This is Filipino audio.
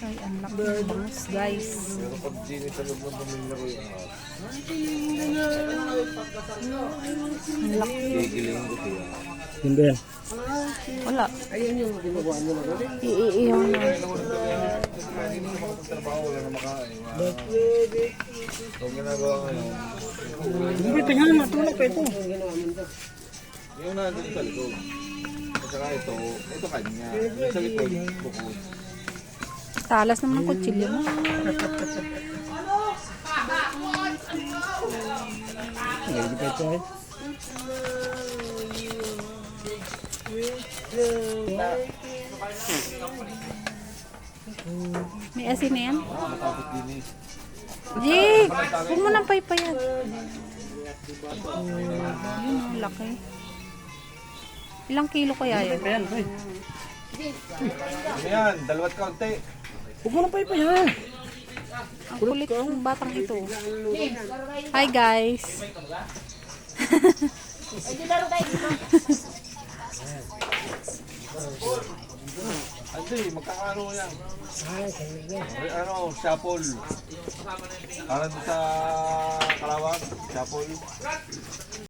Ay, ang laki ng bangus, guys. Pero pag dini sa loob ng pamilya ko yung Ang laki. gigiling ko siya. Hindi yan. Wala. Ayun yung ginagawa nyo na rin. Iiyaw na. Kaya naman ito kaya hindi mo makapagtrabaho, wala na makain. Kung ginagawa ngayon, Hindi, tingnan, matulog pa ito. yung nandun sa likod. At saka ito kanya. Yung sa likod, bukod. Talas naman ng kutsilyo mo. Hindi pa ito eh. May asin na yan? Matapos din eh. Jake! Huwag mo nang paypayan. Ayun, ang laki. Ilang kilo kaya yan? Ayan, ay. Ano yan? Dalawat kaunti. Huwag mo na pa yan. Ang kulit ng batang ito. Hi guys! Andi, magkakaano yan? Ano, shapol. Parang sa Kalawag, shapol.